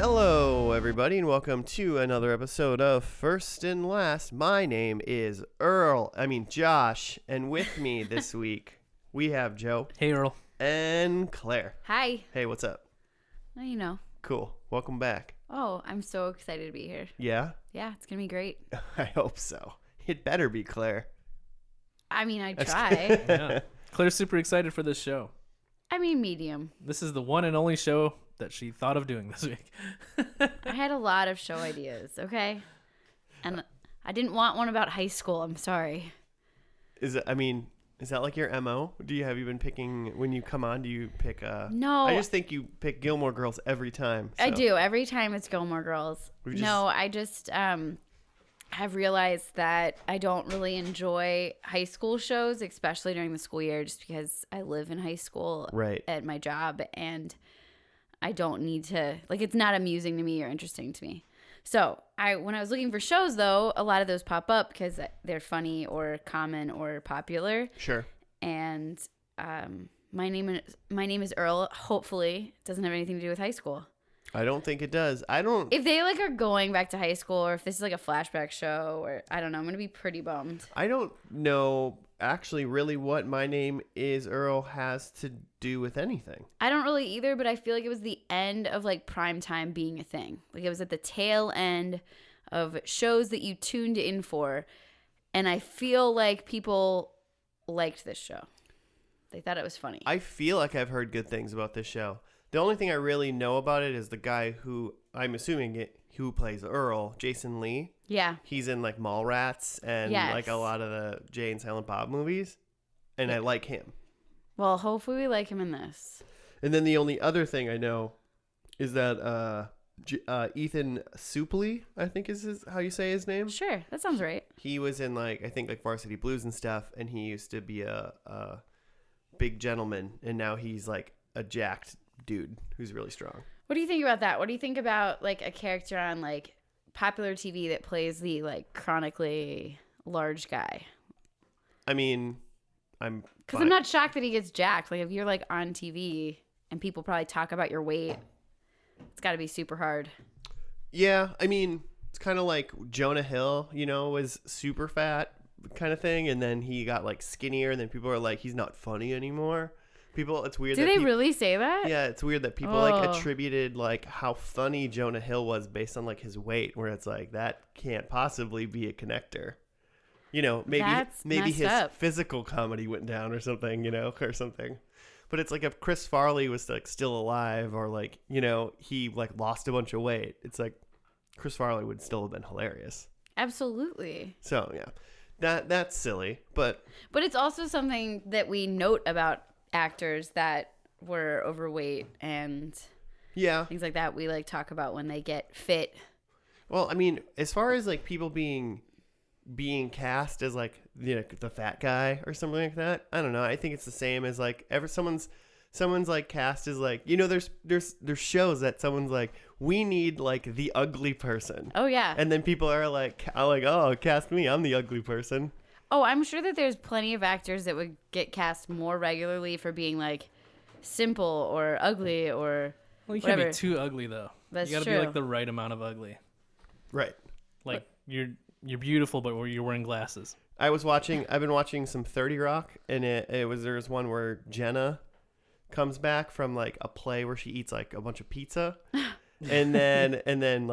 Hello, everybody, and welcome to another episode of First and Last. My name is Josh, and with me this week, we have Joe. Hey, Earl. And Claire. Hi. Hey, what's up? Well, you know. Cool. Welcome back. Oh, I'm so excited to be here. Yeah? Yeah, it's going to be great. I hope so. It better be Claire. I mean, I try. Yeah. Claire's super excited for this show. I mean, medium. This is the one and only show that she thought of doing this week. I had a lot of show ideas, okay? And I didn't want one about high school. I'm sorry. Is that like your MO? Have you been picking, when you come on, do you pick No. I just think you pick Gilmore Girls every time. So. I do. Every time it's Gilmore Girls. I just have realized that I don't really enjoy high school shows, especially during the school year, just because I live in high school at my job, and I don't need to, it's not amusing to me or interesting to me. So when I was looking for shows, though, a lot of those pop up because they're funny or common or popular. Sure. And my name is Earl. Hopefully, it doesn't have anything to do with high school. I don't think it does. If they are going back to high school, or if this is a flashback show, or I don't know, I'm gonna be pretty bummed. I don't know actually really what My Name is Earl has to do with anything. I don't really either, but I feel like it was the end of prime time being a thing. It was at the tail end of shows that you tuned in for, and I feel like people liked this show. They thought it was funny. I feel like I've heard good things about this show. The only thing I really know about it is the guy who I'm assuming who plays Earl, Jason Lee. Yeah. He's in Mallrats and a lot of the Jay and Silent Bob movies, and I like him. Well, hopefully we like him in this. And then the only other thing I know is that Ethan Suplee, I think is how you say his name. Sure, that sounds right. He was in I think Varsity Blues and stuff, and he used to be a big gentleman, and now he's a jacked dude who's really strong. What do you think about that? What do you think about a character on popular TV that plays the chronically large guy? I mean, I'm not shocked that he gets jacked. If you're on TV and people probably talk about your weight, it's got to be super hard. Yeah, I mean, it's kind of like Jonah Hill, was super fat kind of thing, and then he got skinnier, and then people are he's not funny anymore. It's weird. Did they really say that? Yeah, it's weird that people attributed how funny Jonah Hill was based on his weight, where it's that can't possibly be a connector. Maybe his physical comedy went down or something, or something. But it's if Chris Farley was still alive, or he lost a bunch of weight, it's Chris Farley would still have been hilarious. Absolutely. So yeah, that's silly, but it's also something that we note about actors that were overweight and things like that. We talk about when they get fit. Well, I mean, as far as people being cast as the fat guy or something like that, I don't know. I think it's the same as someone's cast as there's shows that someone's we need the ugly person. Oh yeah. And then people are oh, cast me, I'm the ugly person. Oh, I'm sure that there's plenty of actors that would get cast more regularly for being simple or ugly or well, you whatever. Can't be too ugly though. That's you gotta true. be the right amount of ugly. Right. You're beautiful, but you're wearing glasses. I've been watching some 30 Rock, and there's one where Jenna comes back from a play where she eats a bunch of pizza, and then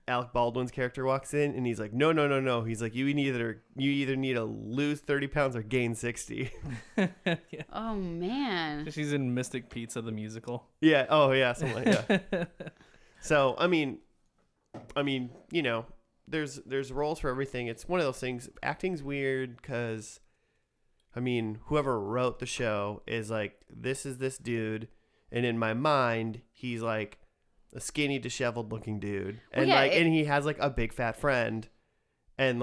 Alec Baldwin's character walks in, and he's no. He's you either need to lose 30 pounds or gain 60. Yeah. Oh man. She's in Mystic Pizza the musical. Yeah. Oh yeah. Something like that. So I mean, there's roles for everything. It's one of those things. Acting's weird because, whoever wrote the show is this is this dude, and in my mind, he's a skinny, disheveled looking dude, and and he has a big fat friend, and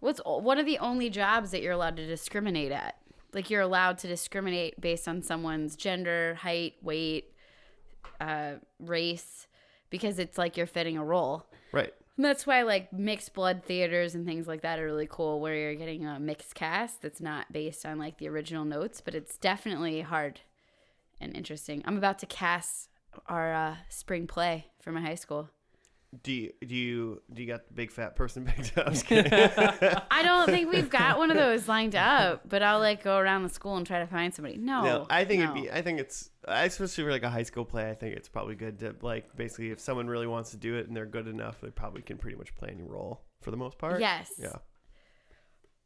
what's one of the only jobs that you're allowed to discriminate at? You're allowed to discriminate based on someone's gender, height, weight, race, because it's you're fitting a role. Right. And that's why mixed blood theaters and things like that are really cool, where you're getting a mixed cast that's not based on the original notes, but it's definitely hard and interesting. I'm about to cast our spring play for my high school. Do you got the big fat person picked up? I don't think we've got one of those lined up, but I'll like go around the school and try to find somebody. No, I think it's especially for like a high school play. I think it's probably good to like basically if someone really wants to do it and they're good enough, they probably can pretty much play any role for the most part. Yes. Yeah.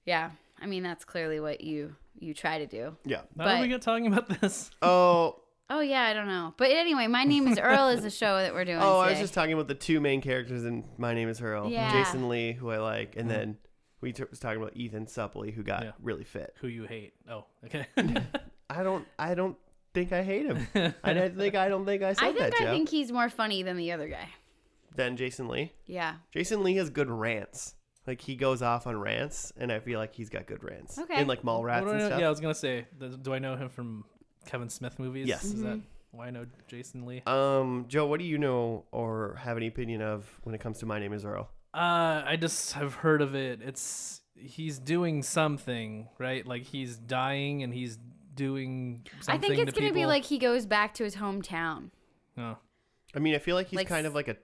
Yeah. I mean, that's clearly what you try to do. Yeah. How did we get talking about this? Oh, yeah, I don't know. But anyway, My Name is Earl is a show that we're doing today. I was just talking about the two main characters in My Name is Earl. Yeah. Jason Lee, who I like, and then we was talking about Ethan Suppley, who got really fit. Who you hate. Oh, okay. I don't think I hate him. I don't think I said that, Joe. I think he's more funny than the other guy. Than Jason Lee? Yeah. Jason Lee has good rants. Like, he goes off on rants, and I feel like he's got good rants. Okay. In, like, Mallrats and stuff. Yeah, I was going to say, do I know him from Kevin Smith movies? Yes. Is that why I know Jason Lee? Joe, what do you know or have any opinion of when it comes to My Name is Earl? I just have heard of it. He's doing something, right? Like, he's dying, and he's doing something. I think it's going to be like he goes back to his hometown. Oh. I mean, I feel like he's kind of like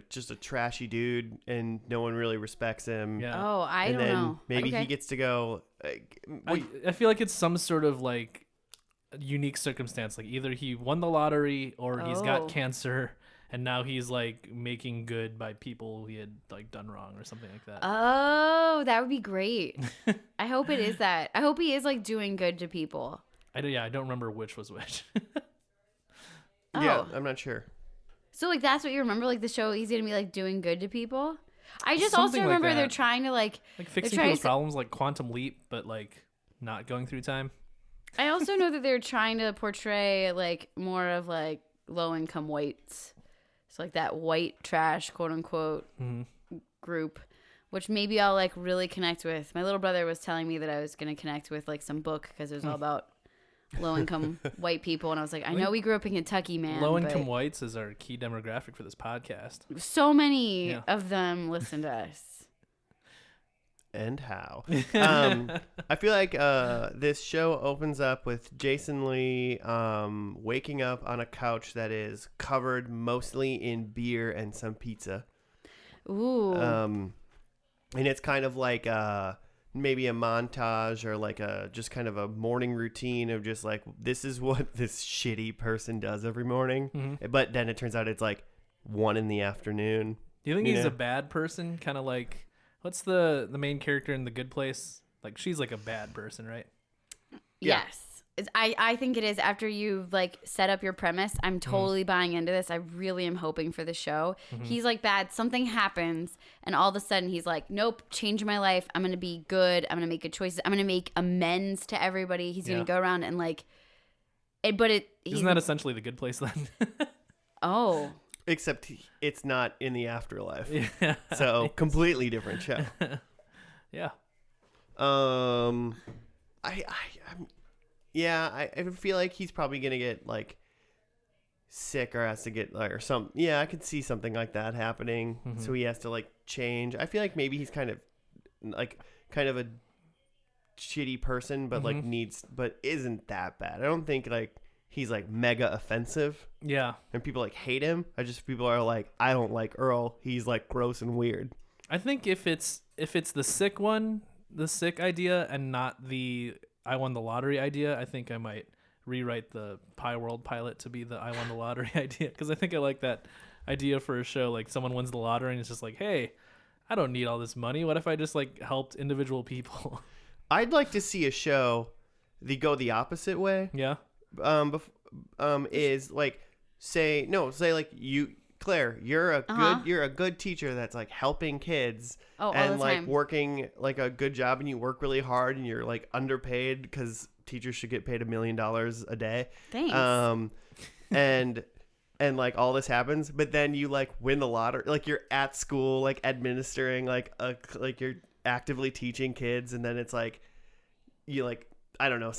just a trashy dude, and no one really respects him. Yeah. Oh, I don't know. Maybe he gets to go. I feel like it's some sort of like unique circumstance. Like either he won the lottery or he's got cancer, and now he's like making good by people he had like done wrong or something like that. Oh, that would be great. I hope it is that. I hope he is like doing good to people. I don't remember which was which. Yeah, I'm not sure. So like that's what you remember, like the show he's gonna be like doing good to people. I just Something also remember like that. they're trying to like fixing people's problems, like Quantum Leap, but like not going through time. I also know that they're trying to portray like more of like low income whites, so like that white trash quote unquote group, which maybe I'll like really connect with. My little brother was telling me that I was gonna connect with like some book because it was all about low income white people, and I was like, I know we grew up in Kentucky, man. Low income whites is our key demographic for this podcast. So many of them listen to us. And how? I feel like this show opens up with Jason Lee waking up on a couch that is covered mostly in beer and some pizza. Ooh. And it's kind of like maybe a montage or like just kind of a morning routine of just like, this is what this shitty person does every morning. Mm-hmm. But then it turns out it's like 1 p.m. Do you think he's a bad person? Kind of like, what's the main character in The Good Place? Like, she's like a bad person, right? Yeah. Yes. I think it is. After you like set up your premise, I'm totally buying into this. I really am hoping for the show. He's like bad. Something happens, and all of a sudden he's like, nope, change my life. I'm gonna be good. I'm gonna make good choices. I'm gonna make amends to everybody. He's gonna go around and like, isn't that essentially The Good Place then? Oh. Except it's not in the afterlife. Yeah. So completely different show. Yeah. I feel like he's probably gonna get like sick or has to get like or some. Yeah, I could see something like that happening. So he has to like change. I feel like maybe he's kind of a shitty person, but but isn't that bad. I don't think like he's like mega offensive. Yeah. And people like hate him. People are like, I don't like Earl. He's like gross and weird. I think if it's the sick one, the sick idea, and not the I won the lottery idea, I think I might rewrite the Pie World pilot to be the I won the lottery idea, because I think I like that idea for a show. Like someone wins the lottery and it's just like, hey, I don't need all this money. What if I just like helped individual people? I'd like to see a show go the opposite way. Yeah. Is like say like you, Claire, you're a good teacher that's like helping kids and like time. working like a good job, and you work really hard and you're like underpaid because teachers should get paid $1 million a day. Thanks. And like all this happens, but then you like win the lottery, like you're at school like administering like you're actively teaching kids, and then it's like you like I don't know,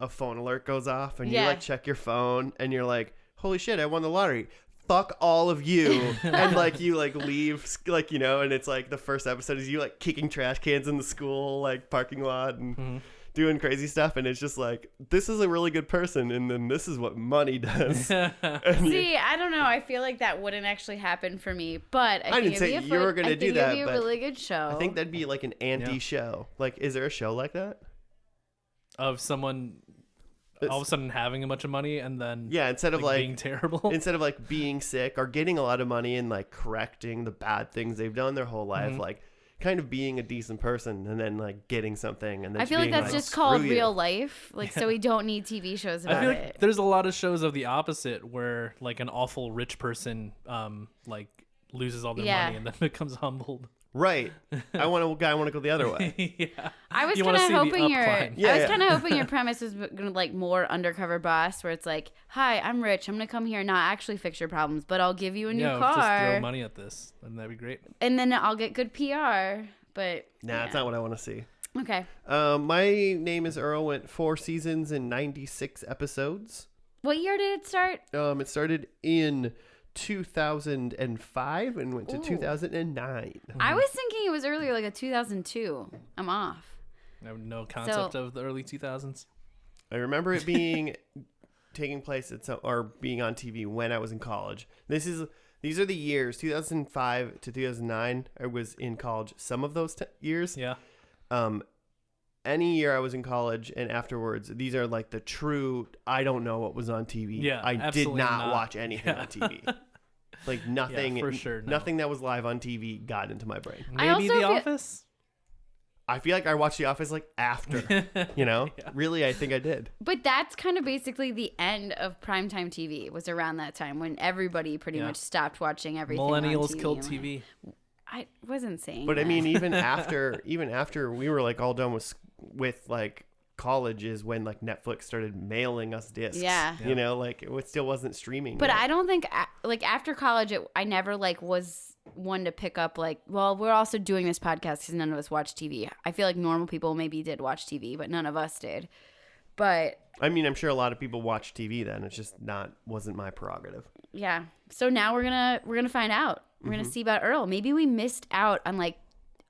a phone alert goes off and you like check your phone and you're like, holy shit, I won the lottery. Fuck all of you. And like you like leave and it's like the first episode is you like kicking trash cans in the school like parking lot, and doing crazy stuff, and it's just like, this is a really good person, and then this is what money does. See, I don't know. I feel like that wouldn't actually happen for me, but I didn't say you were going to do that. It'd be a really good show. I think that'd be like an anti-show. Like, is there a show like that? Of someone all of a sudden having a bunch of money and then instead of like being terrible, instead of like being sick or getting a lot of money and like correcting the bad things they've done their whole life, like kind of being a decent person and then like getting something, and then I feel like that's just called real life. Like, so we don't need TV shows about I feel it. like there's a lot of shows of the opposite where like an awful rich person like loses all their money and then becomes humbled. Right. I want to go the other way. Yeah. I was kind of hoping your premise was gonna like more Undercover Boss, where it's like, hi, I'm rich. I'm gonna come here and not actually fix your problems, but I'll give you a new car. Just throw money at this, and that'd be great. And then I'll get good PR. But that's not what I want to see. Okay. My Name is Earl went 4 seasons and 96 episodes. What year did it start? It started in 2005 and went to 2009. I was thinking it was earlier, like a 2002. I'm off. I have no concept of the early 2000s. I remember it being taking place or being on TV when I was in college. These are the years 2005 to 2009. I was in college some of those years. Yeah. Any year I was in college and afterwards, these are like the true, I don't know what was on TV. Yeah, I did not watch anything on TV. Like nothing, for sure, nothing that was live on TV got into my brain. Maybe The Office? I feel like I watched The Office like after, you know? Really, I think I did. But that's kind of basically the end of primetime TV was around that time when everybody pretty much stopped watching everything. Millennials on TV. killed TV. I wasn't saying But that. I mean, even after we were like all done with like college is when like Netflix started mailing us discs. Yeah. You know, like it still wasn't streaming. But yet. I don't think like after college, I never like was one to pick up like, well, we're also doing this podcast because none of us watch TV. I feel like normal people maybe did watch TV, but none of us did. But I mean, I'm sure a lot of people watch TV then. It's just wasn't my prerogative. Yeah. So now we're gonna find out. We're gonna see about Earl. Maybe we missed out on like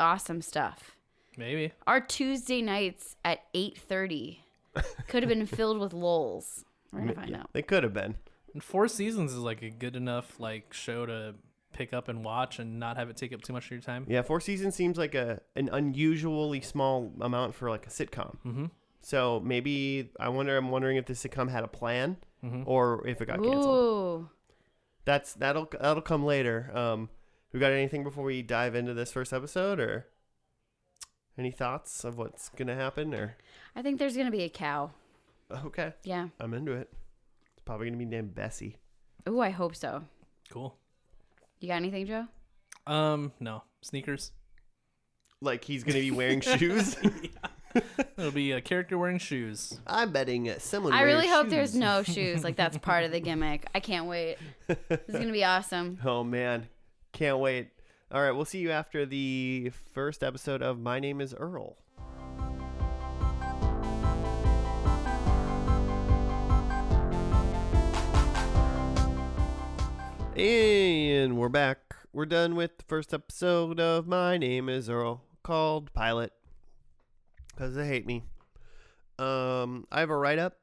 awesome stuff. Maybe our Tuesday nights at 8:30 could have been filled with lulls. We're gonna find out. They could have been. And 4 seasons is like a good enough like show to pick up and watch and not have it take up too much of your time. Yeah, 4 seasons seems like an unusually small amount for like a sitcom. Mm-hmm. So maybe I'm wondering if the sitcom had a plan or if it got canceled. Ooh. That'll come later. We got anything before we dive into this first episode, or any thoughts of what's gonna happen? Or I think there's gonna be a cow. Okay. Yeah. I'm into it. It's probably gonna be named Bessie. Ooh, I hope so. Cool. You got anything, Joe? No. Sneakers. Like he's gonna be wearing shoes? It'll be a character wearing shoes. I'm betting someone. I really hope shoes. there's no shoes. Like that's part of the gimmick. I can't wait. This is gonna be awesome. Oh man, can't wait. All right, we'll see you after the first episode of My Name is Earl. And we're back. We're done with the first episode of My Name is Earl, called Pilot, because they hate me. I have a write-up.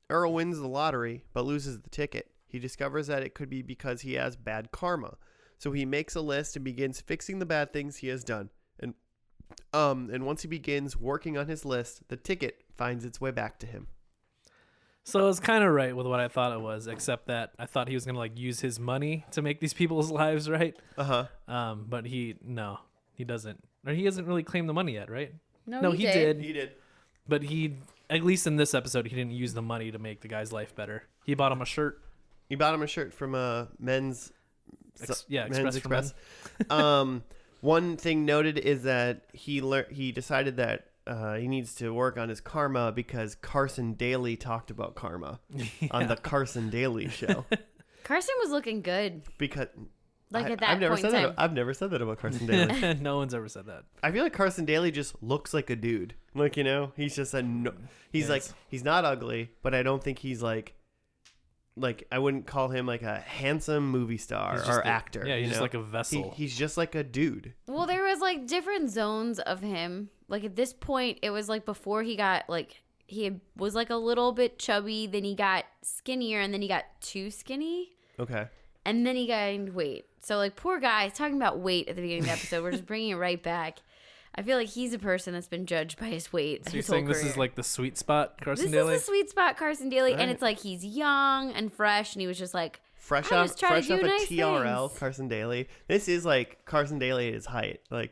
Earl wins the lottery, but loses the ticket. He discovers that it could be because he has bad karma. So he makes a list and begins fixing the bad things he has done. And once he begins working on his list, the ticket finds its way back to him. So it's kind of right with what I thought it was, except that I thought he was going to like use his money to make these people's lives right. Uh-huh. But he doesn't. Or he hasn't really claimed the money yet, right? No, he did. He did. But at least in this episode, he didn't use the money to make the guy's life better. He bought him a shirt. He bought him a shirt from Men's Express. One thing noted is that he decided that he needs to work on his karma because Carson Daly talked about karma on the Carson Daly show. Carson was looking good. Because at that I've never point said in time. that. I've never said that about Carson Daly. No one's ever said that. I feel like Carson Daly just looks like a dude. Like, you know, he's just he's like he's not ugly, but I don't think he's like like I wouldn't call him like a handsome movie star or actor. Yeah, he's just like a vessel. He's just like a dude. Well, there was like different zones of him. Like at this point, it was like before he got like he was like a little bit chubby, then he got skinnier, and then he got too skinny. Okay. And then he gained weight. So like poor guy, talking about weight at the beginning of the episode. We're just bringing it right back. I feel like he's a person that's been judged by his weight. So you're saying this is like the sweet spot Carson Daly? This is the sweet spot Carson Daly, and it's like he's young and fresh, and he was just like fresh off a TRL things. Carson Daly. This is like Carson Daly at his height, like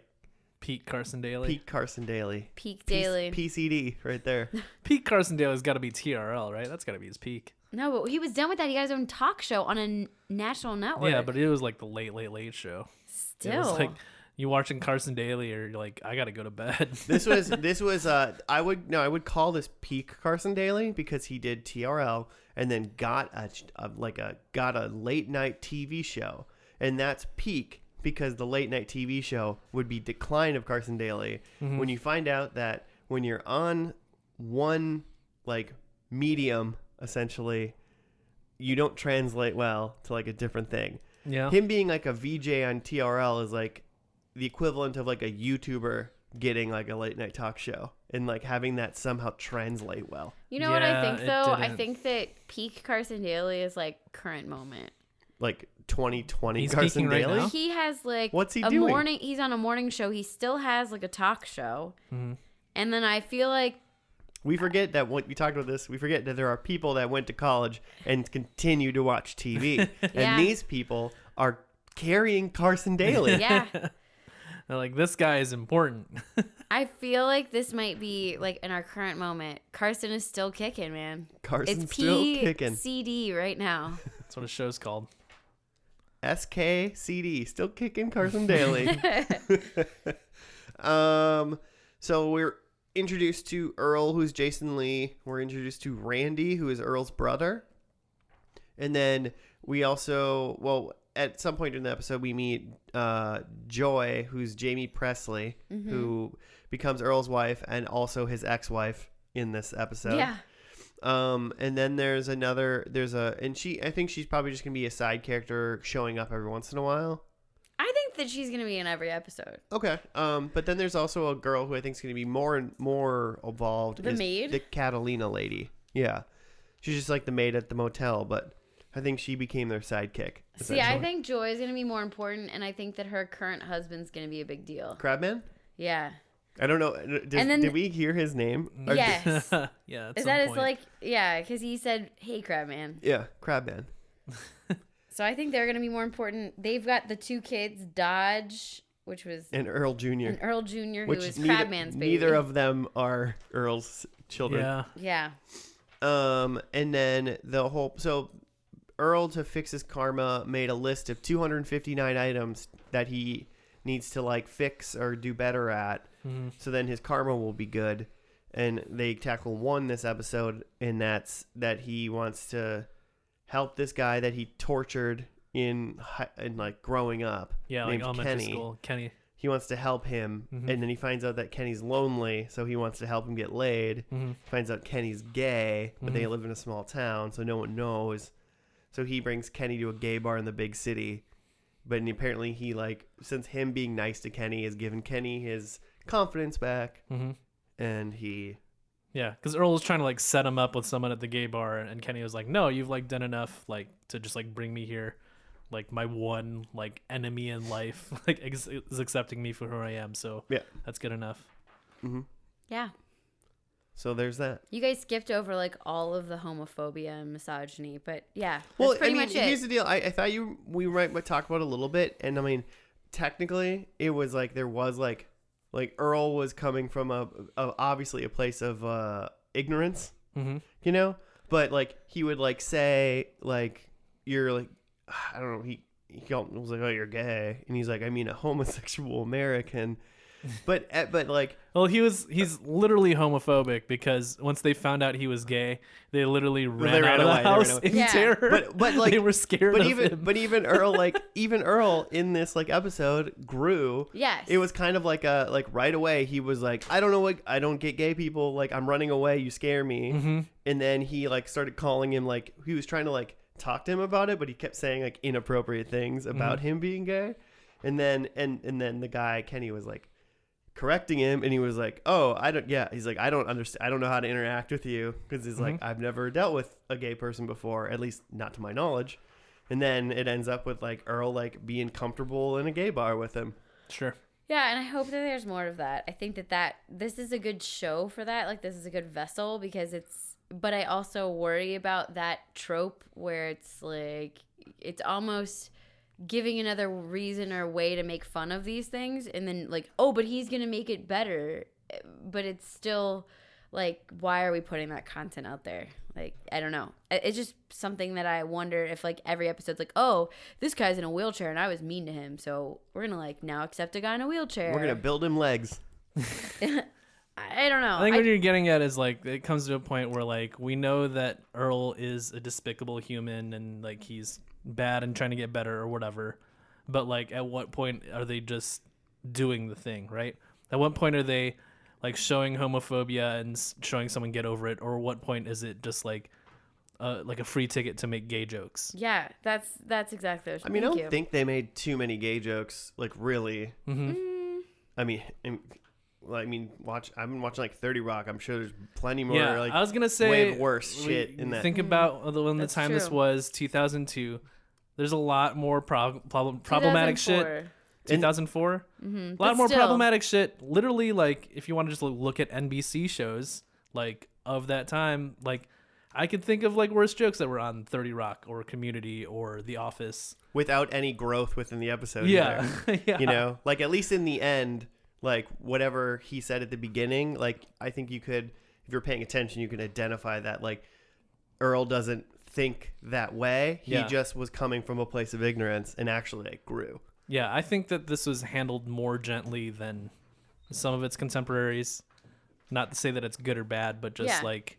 peak Carson Daly. Peak Carson Daly. Peak Daly. PCD right there. Peak Carson Daly's got to be TRL, right? That's got to be his peak. No, but he was done with that. He got his own talk show on a national network. Yeah, but it was like the late show. Still. It was like you watching Carson Daly, or you're like, I gotta go to bed. This was I would call this peak Carson Daly because he did TRL and then got a late night TV show, and that's peak because the late night TV show would be decline of Carson Daly. Mm-hmm. When you find out that when you're on one like medium, essentially, you don't translate well to like a different thing. Yeah, him being like a VJ on TRL is like the equivalent of like a YouTuber getting like a late night talk show and like having that somehow translate well. You know what I think though? I think that peak Carson Daly is like current moment. Like 2020 He's Carson right Daly? now? He has like what's he doing? He's on a morning show. He still has like a talk show. Mm-hmm. And then I feel like we forget that when we talked about this, we forget that there are people that went to college and continue to watch TV. And these people are carrying Carson Daly. Yeah. They're like, this guy is important. I feel like this might be like in our current moment. Carson is still kicking, man. Carson's still kicking. CD right now. That's what a show's called. SKCD, still kicking Carson Daly. So we're introduced to Earl, who's Jason Lee. We're introduced to Randy, who is Earl's brother. And then we also, at some point in the episode, we meet Joy, who's Jamie Presley, who becomes Earl's wife and also his ex-wife in this episode. Yeah. And then I think she's probably just gonna be a side character showing up every once in a while. I think that she's gonna be in every episode. Okay. But then there's also a girl who I think is gonna be more and more involved. The maid? The Catalina lady. Yeah. She's just like the maid at the motel, but I think she became their sidekick. See, I think Joy is going to be more important, and I think that her current husband's going to be a big deal. Crabman? Yeah. I don't know. Did we hear his name? Yes. Yeah. Is that his like? Yeah, because he said, "Hey, Crabman." Yeah, Crabman. So I think they're going to be more important. They've got the two kids, Dodge, which was and Earl Jr. Who is Crabman's baby. Neither of them are Earl's children. Yeah. And then Earl, to fix his karma, made a list of 259 items that he needs to like fix or do better at. Mm-hmm. So then his karma will be good. And they tackle one this episode, and that's that he wants to help this guy that he tortured in like growing up. Yeah, named like elementary Kenny. school. Kenny. He wants to help him, and then he finds out that Kenny's lonely, so he wants to help him get laid. Mm-hmm. Finds out Kenny's gay, but they live in a small town, so no one knows. So he brings Kenny to a gay bar in the big city. But apparently he, like, since him being nice to Kenny has given Kenny his confidence back. Mm-hmm. And he... Yeah, because Earl was trying to, like, set him up with someone at the gay bar. And Kenny was like, no, you've, like, done enough, like, to just, like, bring me here. Like, my one, like, enemy in life, like, is accepting me for who I am. So yeah, that's good enough. Mm-hmm. Yeah. So there's that. You guys skipped over like all of the homophobia and misogyny, but yeah, well, that's pretty much it. Here's the deal. I thought we might talk about it a little bit, and I mean, technically, it was like there was like Earl was coming from a obviously a place of ignorance, you know, but like he would like say like you're like I don't know he was like, oh, you're gay, and he's like, I mean a homosexual American. But like, well, he's literally homophobic because once they found out he was gay, they literally ran out of the house in terror. But like they were scared of him. But even Earl in this like episode grew. Yes. It was kind of like right away he was like, I don't get gay people, like I'm running away, you scare me. Mm-hmm. And then he like started calling him, like he was trying to like talk to him about it, but he kept saying like inappropriate things about him being gay. And then the guy Kenny was like correcting him, and he was like, "Oh, he's like, I don't understand. I don't know how to interact with you because he's like, I've never dealt with a gay person before, at least not to my knowledge." And then it ends up with like Earl like being comfortable in a gay bar with him. Sure. Yeah, and I hope that there's more of that. I think that this is a good show for that. Like, this is a good vessel because but I also worry about that trope where it's like, it's almost giving another reason or way to make fun of these things. And then like, oh, but he's going to make it better. But it's still like, why are we putting that content out there? Like, I don't know. It's just something that I wonder if like every episode's like, oh, this guy's in a wheelchair and I was mean to him, so we're gonna like now accept a guy in a wheelchair. We're gonna build him legs. I don't know. I think what you're getting at is like it comes to a point where like we know that Earl is a despicable human and like he's bad and trying to get better or whatever, but like at what point are they just doing the thing, right? At what point are they like showing homophobia and showing someone get over it, or what point is it just like a free ticket to make gay jokes? Yeah, that's exactly what I mean, I don't think they made too many gay jokes, like really. I mean, I've been watching like 30 Rock. I'm sure there's plenty more. Yeah, like, I was gonna say way worse shit in that. Think about when the time true. this was 2002. There's a lot more problematic shit. 2004, a lot more problematic shit. Literally, like if you want to just look at NBC shows like of that time, like I could think of like worse jokes that were on 30 Rock or Community or The Office without any growth within the episode. Yeah, yeah. You know, like at least in the end, like whatever he said at the beginning, like I think you could, if you're paying attention, you can identify that like Earl doesn't think that way. He just was coming from a place of ignorance and actually like grew. Yeah, I think that this was handled more gently than some of its contemporaries. Not to say that it's good or bad, but just like,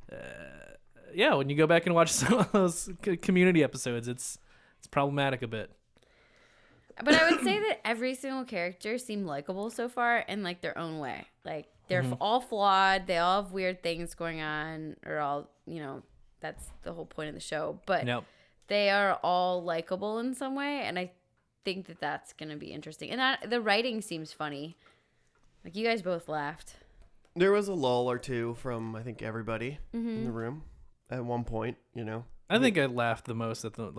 when you go back and watch some of those Community episodes, it's problematic a bit. But I would say that every single character seemed likable so far in like their own way. Like they're all flawed. They all have weird things going on, or all, you know, that's the whole point of the show. But they are all likable in some way, and I think that that's gonna be interesting. And the writing seems funny. Like you guys both laughed. There was a lull or two from I think everybody in the room at one point. You know, I think I laughed the most at the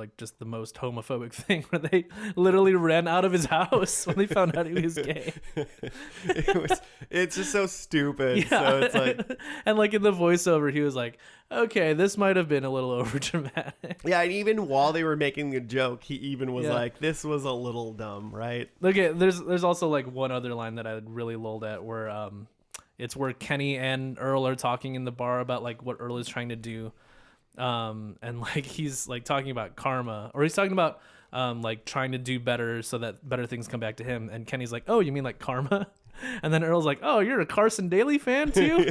most homophobic thing where they literally ran out of his house when they found out he was gay. It's just so stupid. Yeah. So it's like, and like in the voiceover, he was like, "Okay, this might have been a little over dramatic." Yeah, and even while they were making the joke, he even was like, "This was a little dumb," right? Okay, there's also like one other line that I really lulled at where it's where Kenny and Earl are talking in the bar about like what Earl is trying to do. And like he's like talking about karma, or he's talking about like trying to do better so that better things come back to him, and Kenny's like, "Oh, you mean like karma?" And then Earl's like, "Oh, you're a Carson Daly fan too?"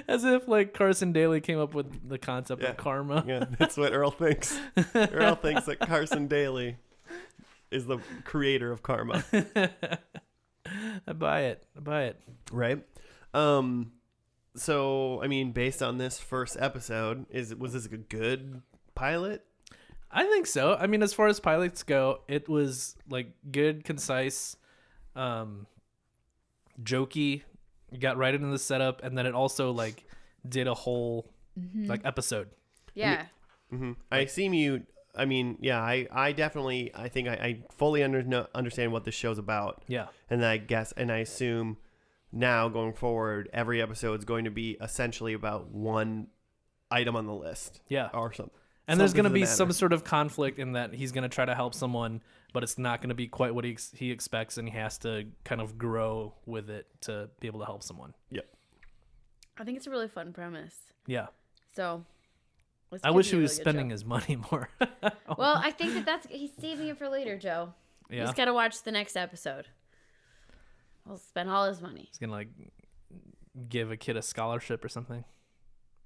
As if like Carson Daly came up with the concept of karma. Yeah, that's what Earl thinks. Earl thinks that Carson Daly is the creator of karma. I buy it. Right. So, I mean, based on this first episode, was this a good pilot? I think so. I mean, as far as pilots go, it was like good, concise, jokey. You got right into the setup, and then it also like did a whole like episode. Yeah. I definitely, I think I fully understand what this show's about. Yeah. And I guess, and I assume now going forward, every episode is going to be essentially about one item on the list. Yeah. Or something. And there's going to be some sort of conflict in that he's going to try to help someone, but it's not going to be quite what he expects, and he has to kind of grow with it to be able to help someone. Yep. I think it's a really fun premise. Yeah. So I wish he was spending his money more. Well, I think that's he's saving it for later, Joe. Yeah. He's got to watch the next episode. He'll spend all his money. He's going to like give a kid a scholarship or something.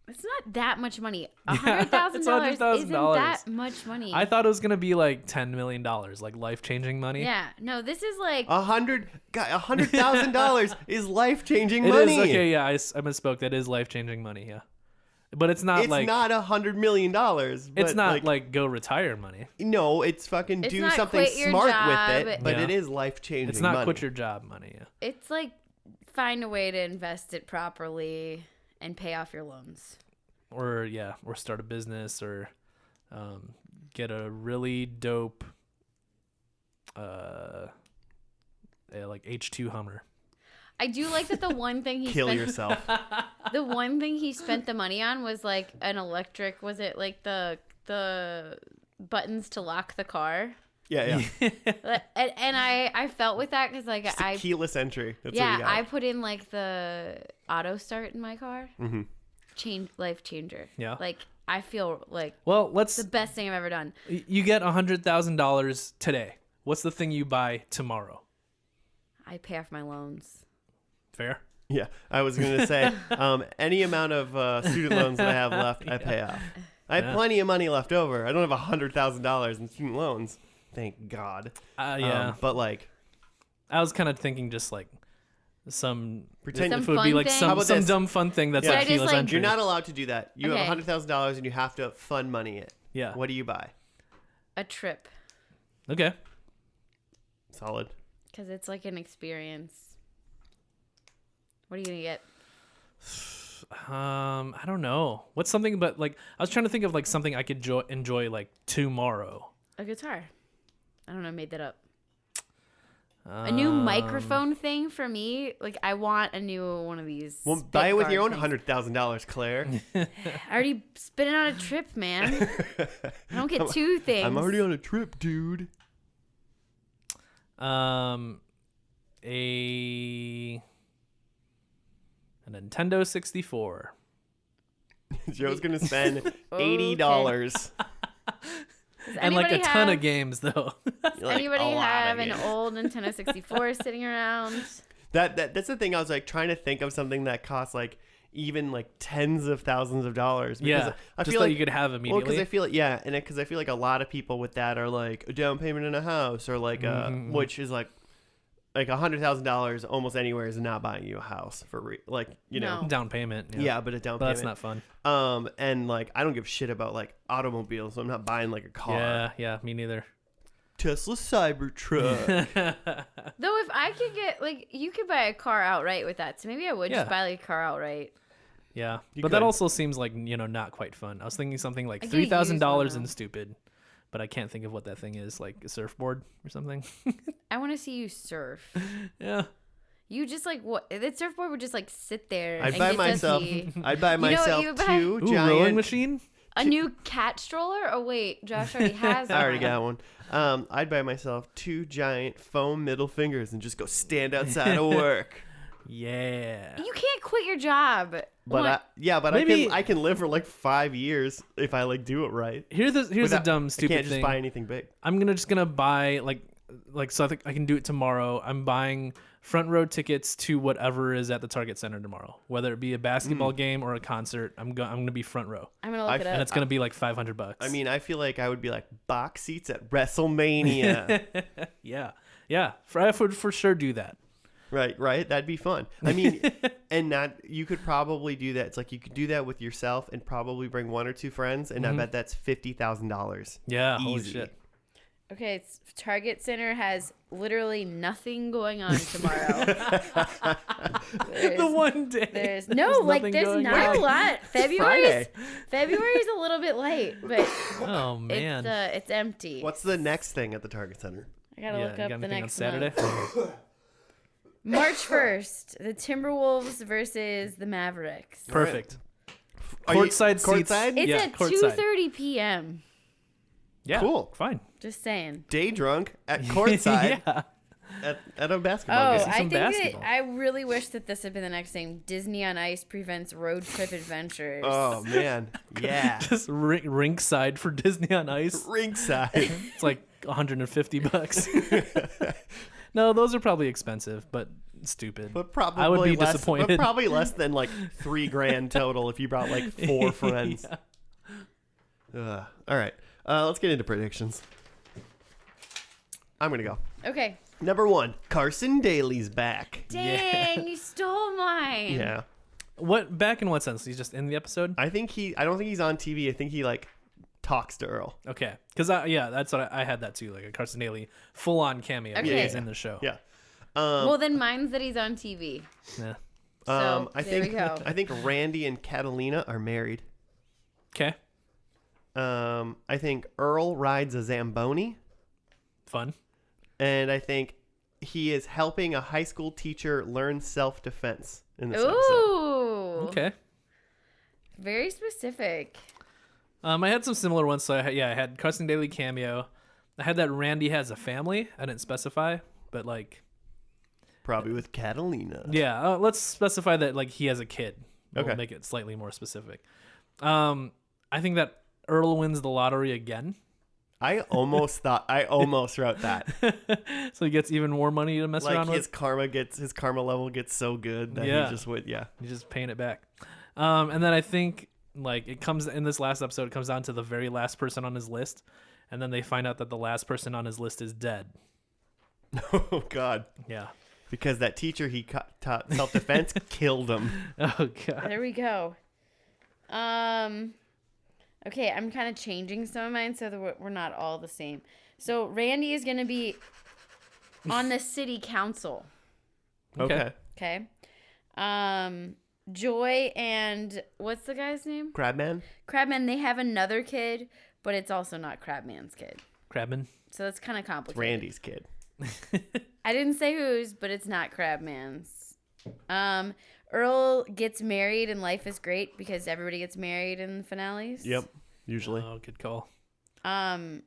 It's not that much money. $100,000 isn't that much money. I thought it was gonna be like $10 million, like life-changing money. Yeah, no, this is like $100,000 is life-changing money. It is, okay, yeah, I misspoke. That is life-changing money. Yeah, But it's not it's not $100 million. It's not like go retire money. No, it's fucking It's do not something quit your smart job. with it, but Yeah. it is life changing. It's not money. quit your job money. Yeah. It's like find a way to invest it properly and pay off your loans. Or start a business, or get a really dope like H2 Hummer. I do like that the one thing he Kill spent yourself. the one thing he spent the money on was like an electric, was it like the buttons to lock the car? Yeah. and I felt with that because like Just a keyless entry. That's yeah, what you got. I put in like the auto start in my car. Mm-hmm. Life changer. Yeah. Like I feel like Let's the best thing I've ever done. You get $100,000 today. What's the thing you buy tomorrow? I pay off my loans. Fair. Yeah, I was going to say, any amount of student loans that I have left, I pay off. I have plenty of money left over. I don't have $100,000 in student loans. Thank God. Yeah. But like, I was kind of thinking just like some pretend Some if it would be fun like thing? some dumb fun thing that's Yeah. like Should I just, keyless like- entry. you're not allowed to do that. You Okay. have $100,000 and you have to fund money it. Yeah. What do you buy? A trip. Okay. Solid. Because it's like an experience. What are you gonna get? I don't know. What's something, but like I was trying to think of like something I could enjoy like tomorrow. A guitar. I don't know. Made that up. A new microphone thing for me. Like I want a new one of these. Well, spit buy it with your own guard things. $100,000, Claire. I already spent it on a trip, man. I don't get two things. I'm already on a trip, dude. A Nintendo 64. Joe's gonna spend $80. And like a ton have- of games though. Like, Anybody a lot have of an games. old Nintendo 64 sitting around? That's the thing. I was like trying to think of something that costs like even like tens of thousands of dollars. Because Yeah. I Just feel that like you could have well, immediately. because I feel like because I feel like a lot of people with that are like a down payment in a house or like which is like $100,000 almost anywhere is not buying you a house for like you know. No. Down payment. Yeah, but a down But payment. that's not fun. And like I don't give a shit about like automobiles, so I'm not buying like a car. Yeah, me neither. Tesla Cybertruck. Though if I could get like you could buy a car outright with that, so maybe I would Yeah. just buy like a car outright. Yeah, You but that could. also seems like not quite fun. I was thinking something like I get a used $3,000 one, and though. stupid, but I can't think of what that thing is. Like a surfboard or something. I want to see you surf. Yeah. You just like what? That surfboard would just like sit there. I'd and buy get to myself. see I'd buy know what myself you would buy? two Ooh, giant rowing machine. a new cat stroller. Oh wait, Josh already has. I already one. got one. I'd buy myself two giant foam middle fingers and just go stand outside of work. Yeah. You can't quit your job. But Maybe- I can live for like 5 years if I like do it right. Here's Without- a dumb I stupid can't just thing. buy anything big. I'm just gonna buy like so I think I can do it tomorrow. I'm buying front row tickets to whatever is at the Target Center tomorrow, whether it be a basketball game or a concert. I'm gonna be front row, I'm gonna look it and up. it's gonna be like $500. I mean, I feel like I would be like box seats at WrestleMania. yeah. I would for sure do that. Right. That'd be fun. I mean, and that you could probably do that. It's like you could do that with yourself and probably bring one or two friends, and I bet that's $50,000. Yeah. Holy Easy. shit. Okay, Target Center has literally nothing going on tomorrow. The one day. There's there's like nothing there's going not on. a lot. February's a little bit late, but Oh man. it's empty. What's the next thing at the Target Center? I gotta Yeah, look you up got the anything on next Saturday? month. March 1st, the Timberwolves versus the Mavericks. Perfect. Are you- Courtside seats. courtside? It's Yeah, at courtside. 2:30 p.m. Yeah. Cool. Fine. Just saying. Day drunk at courtside Yeah. at a basketball Oh, game. some I think basketball. that I really wish that this had been the next thing. Disney on Ice prevents road trip adventures. Oh man, yeah. Just rink side for Disney on Ice. Ringside. It's like $150. No, those are probably expensive, but stupid. But probably I would be less, disappointed. But probably less than like $3,000 total if you brought like 4 friends. Yeah. All right, let's get into predictions. I'm gonna go. Okay. Number 1, Carson Daly's back. Dang, you stole mine. Yeah. Back in what sense? He's just in the episode? I don't think he's on TV. I think he like talks to Earl. Okay. Because that's what I had that too. Like a Carson Daly full on cameo. Okay. He's in the show. Yeah. Well, then mine's that he's on TV. Yeah. So I think Randy and Catalina are married. Okay. I think Earl rides a Zamboni. Fun. And I think he is helping a high school teacher learn self-defense in this Ooh. episode. Okay. Very specific. I had some similar ones. So I had Carson Daly cameo. I had that Randy has a family. I didn't specify, but like. Probably with Catalina. Yeah. Let's specify that like he has a kid. We'll Okay. make it slightly more specific. I think that Earl wins the lottery again. I almost wrote that. So he gets even more money to mess around with. His karma level gets so good that he just would, yeah. He's just paying it back. And then I think like it comes in this last episode, it comes down to the very last person on his list. And then they find out that the last person on his list is dead. Oh, God. Yeah. Because that teacher he taught self-defense killed him. Oh, God. There we go. Okay, I'm kind of changing some of mine so that we're not all the same. So Randy is going to be on the city council. Okay. Okay. Joy and what's the guy's name? Crabman? Crabman, they have another kid, but it's also not Crabman's kid. Crabman. So that's kind of complicated. It's Randy's kid. I didn't say whose, but it's not Crabman's. Earl gets married and life is great because everybody gets married in the finales. Yep, usually. Oh, good call. And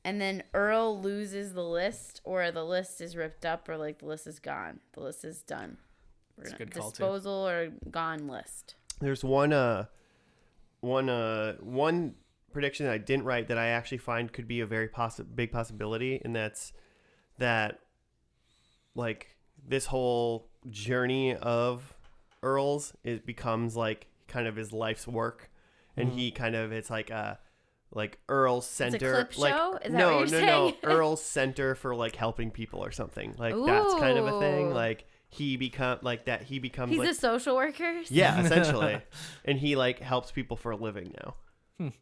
then Earl loses the list, or the list is ripped up, or like the list is gone. The list is done. That's a good call too. Disposal or gone list. There's one prediction that I didn't write that I actually find could be a very big possibility, and that's that like this whole journey of Earl's, it becomes like kind of his life's work, and he kind of it's like Earl's center. It's a clip like show? Is that what you're saying? No, Earl's center for like helping people or something like that's kind of a thing. Ooh. Like he becomes He's like, a social worker. yeah, essentially, and he like helps people for a living now.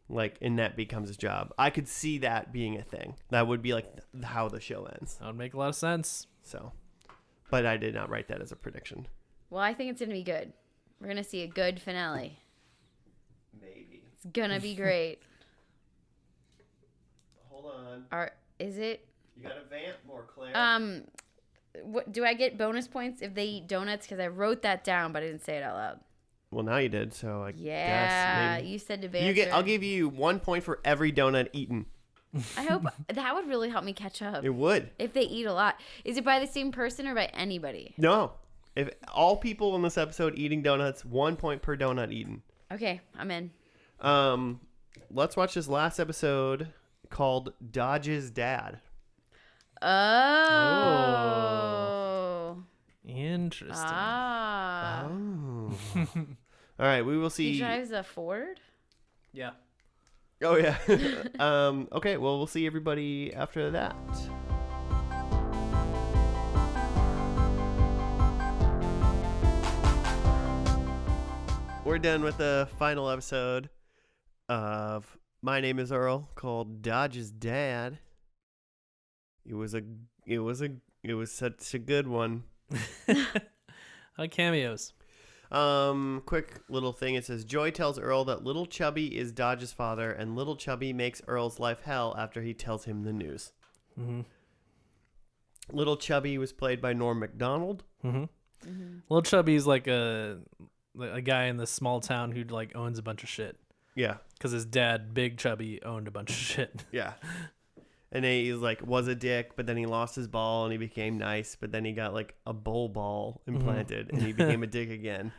Like, and that becomes his job. I could see that being a thing. That would be like how the show ends. That would make a lot of sense. So, but I did not write that as a prediction. Well, I think it's gonna be good. We're gonna see a good finale. Maybe. It's gonna be great. Hold on. Is it? You gotta vamp more, Claire. What do I get bonus points if they eat donuts? Because I wrote that down, but I didn't say it out loud. Well, now you did, so I Yeah, guess maybe. you said to banter. I'll give you 1 point for every donut eaten. I hope that would really help me catch up. It would. If they eat a lot. Is it by the same person or by anybody? No. If all people in this episode eating donuts, 1 point per donut eaten. Okay, I'm in. Let's watch this last episode called Dodge's Dad. Oh. Interesting. Ah. Oh. All right, we will see. He drives a Ford? Yeah. Oh, yeah. Okay, well, we'll see everybody after that. We're done with the final episode of My Name is Earl called Dodge's Dad. It was such a good one. Cameos. Quick little thing. It says Joy tells Earl that Little Chubby is Dodge's father, and Little Chubby makes Earl's life hell after he tells him the news. Mm-hmm. Little Chubby was played by Norm Macdonald. Mm-hmm. Mm-hmm. Little Chubby's like a guy in this small town who like owns a bunch of shit. Yeah, because his dad, Big Chubby, owned a bunch of shit. Yeah. And he's like was a dick, but then he lost his ball and he became nice, but then he got like a bull ball implanted and he became a dick again.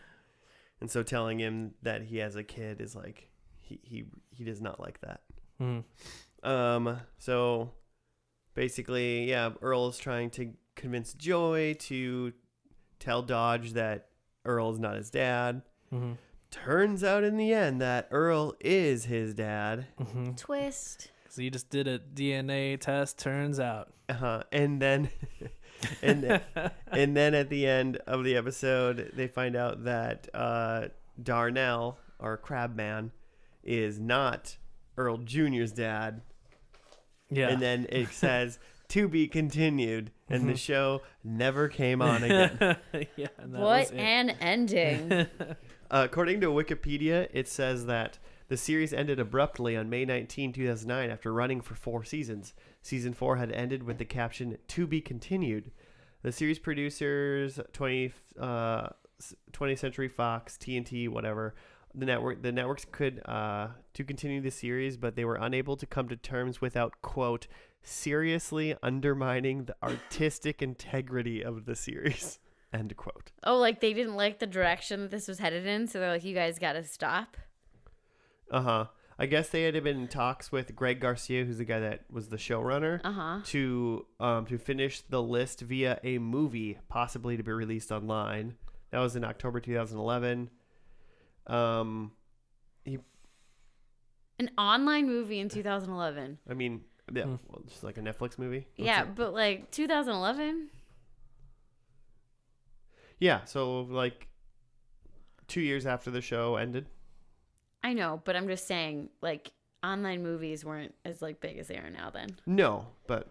And so telling him that he has a kid is like he does not like that. So basically, yeah, Earl is trying to convince Joy to tell Dodge that Earl is not his dad. Turns out in the end that Earl is his dad. Twist. So you just did a DNA test, turns out. And then and then at the end of the episode, they find out that Darnell, or Crabman, is not Earl Jr.'s dad. Yeah. And then it says, to be continued, and the show never came on again. Yeah, what an ending. According to Wikipedia, it says that the series ended abruptly on May 19, 2009 after running for 4 seasons. Season 4 had ended with the caption, to be continued. The series producers, 20th Century Fox, TNT, whatever, the networks could to continue the series, but they were unable to come to terms without, quote, seriously undermining the artistic integrity of the series, end quote. Oh, like they didn't like the direction that this was headed in, so they're like, you guys got to stop? Uh-huh. I guess they had been in talks with Greg Garcia, who's the guy that was the showrunner, to finish the list via a movie, possibly to be released online. That was in October 2011. An online movie in 2011. I mean, yeah, well, just like a Netflix movie. Yeah, but like 2011. Yeah, so like 2 years after the show ended. I know, but I'm just saying, like, online movies weren't as like big as they are now then. No, but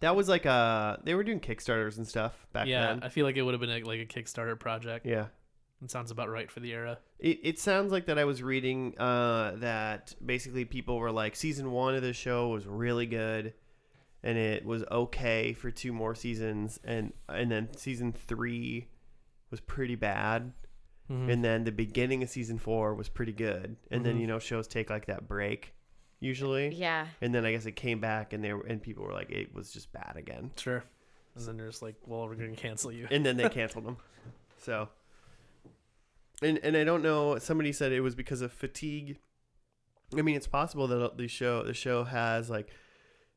that was like they were doing Kickstarters and stuff back then. Yeah, I feel like it would have been like a Kickstarter project. Yeah. It sounds about right for the era. It sounds like that I was reading that basically people were like, season 1 of the show was really good, and it was okay for 2 more seasons, and then season 3 was pretty bad. Mm-hmm. And then the beginning of season 4 was pretty good. And then, shows take like that break usually. Yeah. And then I guess it came back and people were like, it was just bad again. Sure. And then they're just like, well, we're going to cancel you. And then they canceled them. So, and I don't know, somebody said it was because of fatigue. I mean, it's possible that the show has like,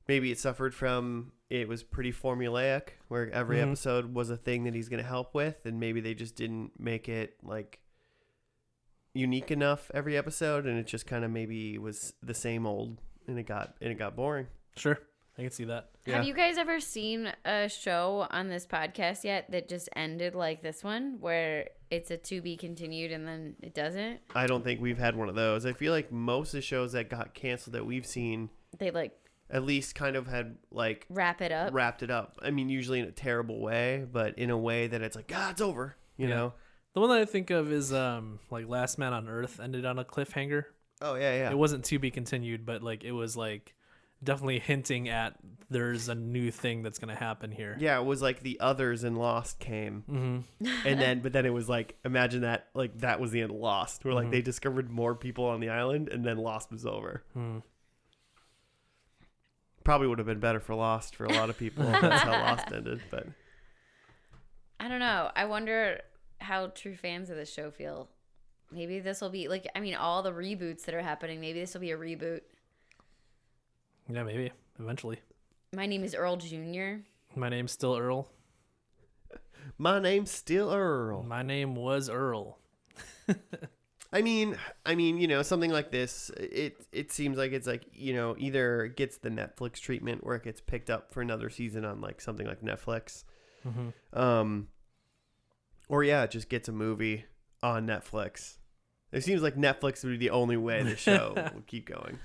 maybe it suffered from, it was pretty formulaic where every episode was a thing that he's going to help with, and maybe they just didn't make it like unique enough every episode, and it just kind of maybe was the same old, and it got boring. Sure, I can see that. Yeah. Have you guys ever seen a show on this podcast yet that just ended like this one, where it's a to be continued and then it doesn't? I don't think we've had one of those. I feel like most of the shows that got canceled that we've seen, they like at least kind of had like wrapped it up. I mean, usually in a terrible way, but in a way that it's like, it's over, you know? The one that I think of is like Last Man on Earth ended on a cliffhanger. Oh, yeah. It wasn't to be continued, but like it was like definitely hinting at there's a new thing that's going to happen here. Yeah, it was like the others in Lost came. Mm-hmm. But then it was like, imagine that, like that was the end of Lost, where like they discovered more people on the island and then Lost was over. Probably would have been better for Lost for a lot of people. That's how Lost ended. But I don't know. I wonder how true fans of this show feel. Maybe this will be like, I mean, all the reboots that are happening. Maybe this will be a reboot. Yeah, maybe eventually. My name is Earl Jr. My name's still Earl. My name's still Earl. My name was Earl. I mean, something like this, it seems like it's like, either it gets the Netflix treatment where it gets picked up for another season on like something like Netflix. Or it just gets a movie on Netflix. It seems like Netflix would be the only way the show will keep going.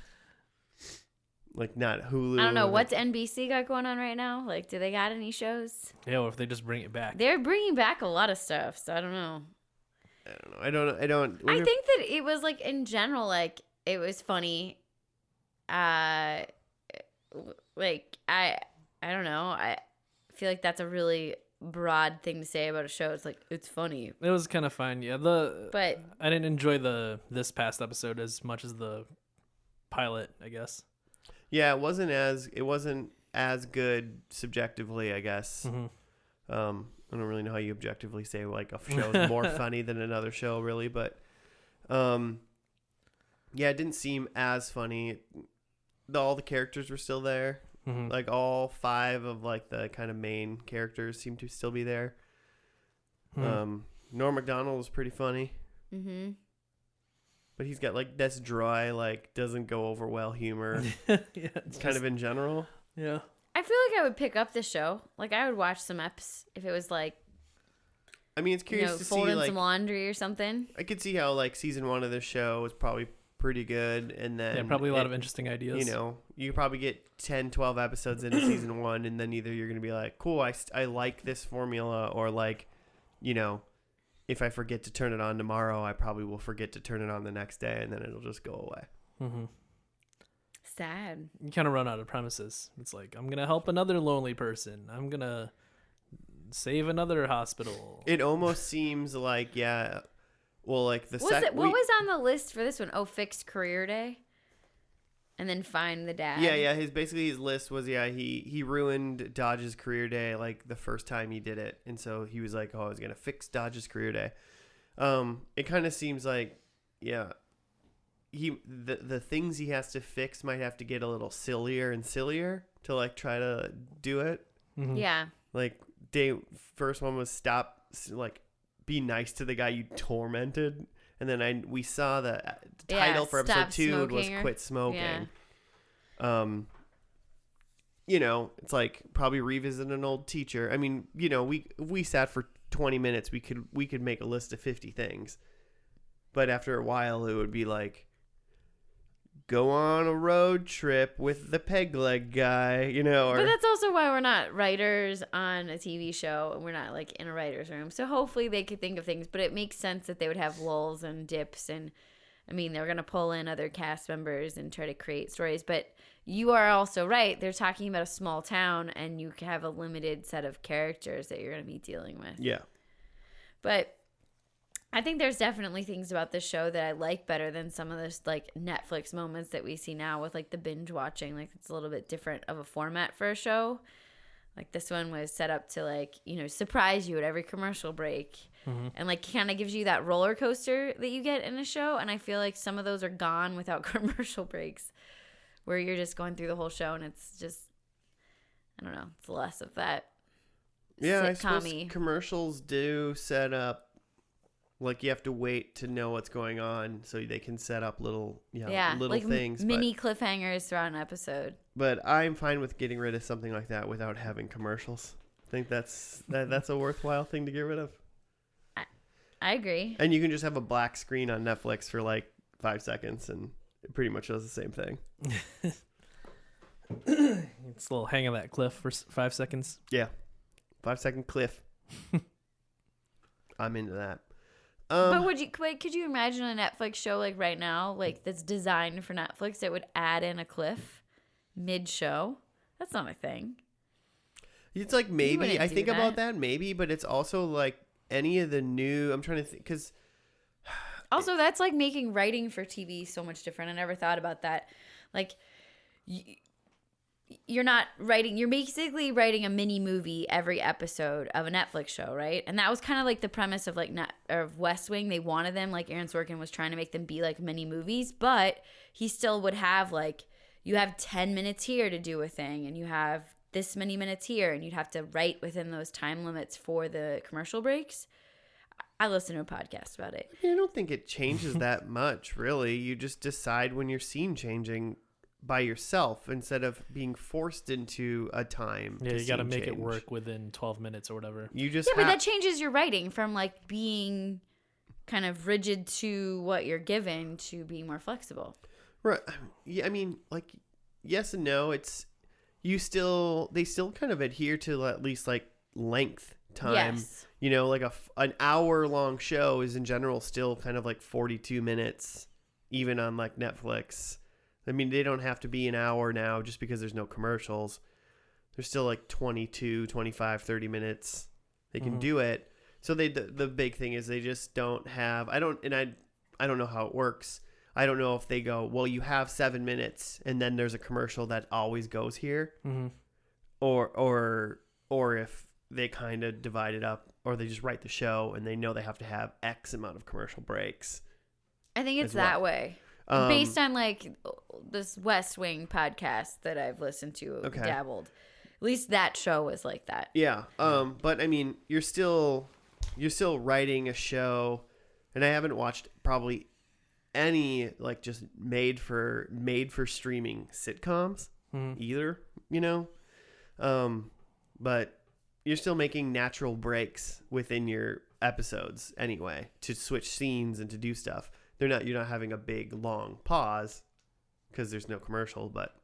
Like not Hulu. I don't know. What's NBC got going on right now? Like, do they got any shows? Yeah, or if they just bring it back. They're bringing back a lot of stuff, so I don't know. I don't. I think that it was like in general, like it was funny. Like I don't know. I feel like that's a really broad thing to say about a show. It's like it's funny. It was kind of fun, yeah. But I didn't enjoy this past episode as much as the pilot, I guess. Yeah, it wasn't as good subjectively, I guess. I don't really know how you objectively say like a show is more funny than another show, really, but it didn't seem as funny. All the characters were still there. Like all 5 of like the kind of main characters seem to still be there. Norm Macdonald was pretty funny. But he's got like this dry, like doesn't go over well humor. It's kind of in general. Yeah. I feel like I would pick up the show. Like I would watch some eps if it was like I mean, it's curious to see folding some laundry or something. I could see how like season 1 of this show was probably pretty good, and then probably a lot of interesting ideas. You probably get 10, 12 episodes into season 1, and then either you're gonna be like, cool, I like this formula, or like, if I forget to turn it on tomorrow, I probably will forget to turn it on the next day, and then it'll just go away. Mm-hmm. Sad. You kind of run out of premises. It's like, I'm gonna help another lonely person. I'm gonna save another hospital. It almost seems like, yeah. Well, like what was on the list for this one? Oh, fix career day, and then find the dad. Yeah. His list was he ruined Dodge's career day like the first time he did it, and so he was like, oh, I was gonna fix Dodge's career day. It kind of seems like, yeah. The things he has to fix might have to get a little sillier and sillier to like try to do it. Mm-hmm. Yeah. Like first one was be nice to the guy you tormented, and then we saw the title for episode 2 was quit smoking. Yeah. It's like probably revisit an old teacher. I mean, we sat for 20 minutes, we could make a list of 50 things, but after a while it would be like, go on a road trip with the peg leg guy, But that's also why we're not writers on a TV show, and we're not like in a writer's room. So hopefully they could think of things, but it makes sense that they would have lulls and dips, and I mean, they're going to pull in other cast members and try to create stories. But you are also right. They're talking about a small town, and you have a limited set of characters that you're going to be dealing with. Yeah. But I think there's definitely things about this show that I like better than some of this like Netflix moments that we see now with like the binge watching. Like it's a little bit different of a format for a show. Like this one was set up to like, surprise you at every commercial break. Mm-hmm. And like kind of gives you that roller coaster that you get in a show. And I feel like some of those are gone without commercial breaks, where you're just going through the whole show and it's just, I don't know, it's less of that. Yeah, I suppose commercials do set up, like you have to wait to know what's going on so they can set up little things. Mini cliffhangers throughout an episode. But I'm fine with getting rid of something like that without having commercials. I think that's a worthwhile thing to get rid of. I agree. And you can just have a black screen on Netflix for like 5 seconds and it pretty much does the same thing. It's a little hang on that cliff for 5 seconds. Yeah. 5-second cliff. I'm into that. But could you imagine a Netflix show like right now, like that's designed for Netflix, that would add in a cliff mid-show? That's not a thing. It's like maybe I think about that maybe, but it's also like any of the new. I'm trying to think because. Also, that's like making writing for TV so much different. I never thought about that. Like, you're not writing, you're basically writing a mini movie every episode of a Netflix show, right? And that was kind of like the premise of of West Wing. They wanted them, like Aaron Sorkin was trying to make them be like mini movies, but he still would have like, you have 10 minutes here to do a thing, and you have this many minutes here, and you'd have to write within those time limits for the commercial breaks. I listen to a podcast about it. I don't think it changes that much, really. You just decide when your scene changing by yourself instead of being forced into a time. Yeah, you got to make it work within 12 minutes or whatever. But that changes your writing from like being kind of rigid to what you're given to being more flexible. Right. Yeah, I mean, like, yes and no. They still kind of adhere to at least like length time. Yes. Like an hour long show is in general still kind of like 42 minutes, even on like Netflix. I mean, they don't have to be an hour now just because there's no commercials. There's still like 22, 25, 30 minutes. They can do it. So the big thing is they just don't have, I don't know how it works. I don't know if they go, well, you have 7 minutes and then there's a commercial that always goes here. Mm-hmm. Or if they kind of divide it up, or they just write the show and they know they have to have X amount of commercial breaks. I think it's that way. Based on like this West Wing podcast that I've listened to, dabbled. At least that show was like that. Yeah. But I mean, you're still writing a show, and I haven't watched probably any like just made for streaming sitcoms either, But you're still making natural breaks within your episodes anyway, to switch scenes and to do stuff. You're not having a big long pause because there's no commercial, but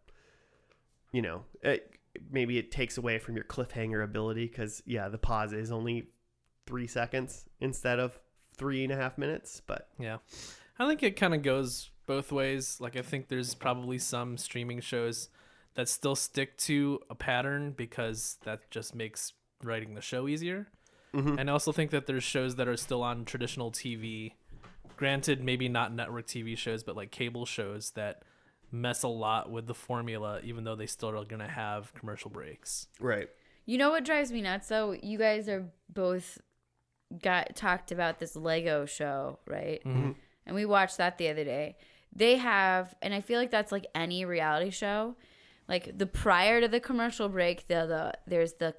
maybe it takes away from your cliffhanger ability because the pause is only 3 seconds instead of 3.5 minutes. But yeah, I think it kind of goes both ways. Like, I think there's probably some streaming shows that still stick to a pattern because that just makes writing the show easier. Mm-hmm. And I also think that there's shows that are still on traditional TV, granted maybe not network TV shows, but like cable shows that mess a lot with the formula, even though they still are going to have commercial breaks. Right. You know what drives me nuts though? You guys are both talked about this Lego show, right? Mm-hmm. And we watched that the other day. They have, and I feel like that's like any reality show, like the prior to the commercial break, there's the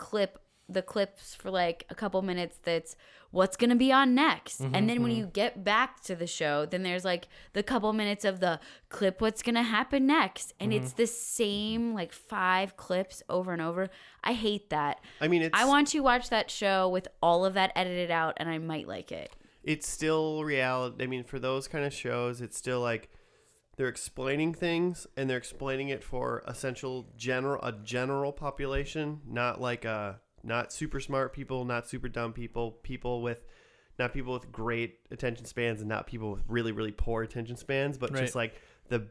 clips for like a couple minutes that's what's going to be on next. Mm-hmm, and then when you get back to the show, then there's like the couple minutes of the clip what's going to happen next. And it's the same like 5 clips over and over. I hate that. I mean, I want to watch that show with all of that edited out and I might like it. It's still reality. I mean, for those kind of shows, it's still like they're explaining things and they're explaining it for a general population, not super smart people, not super dumb people, not people with great attention spans and not people with really, really poor attention spans, but just like the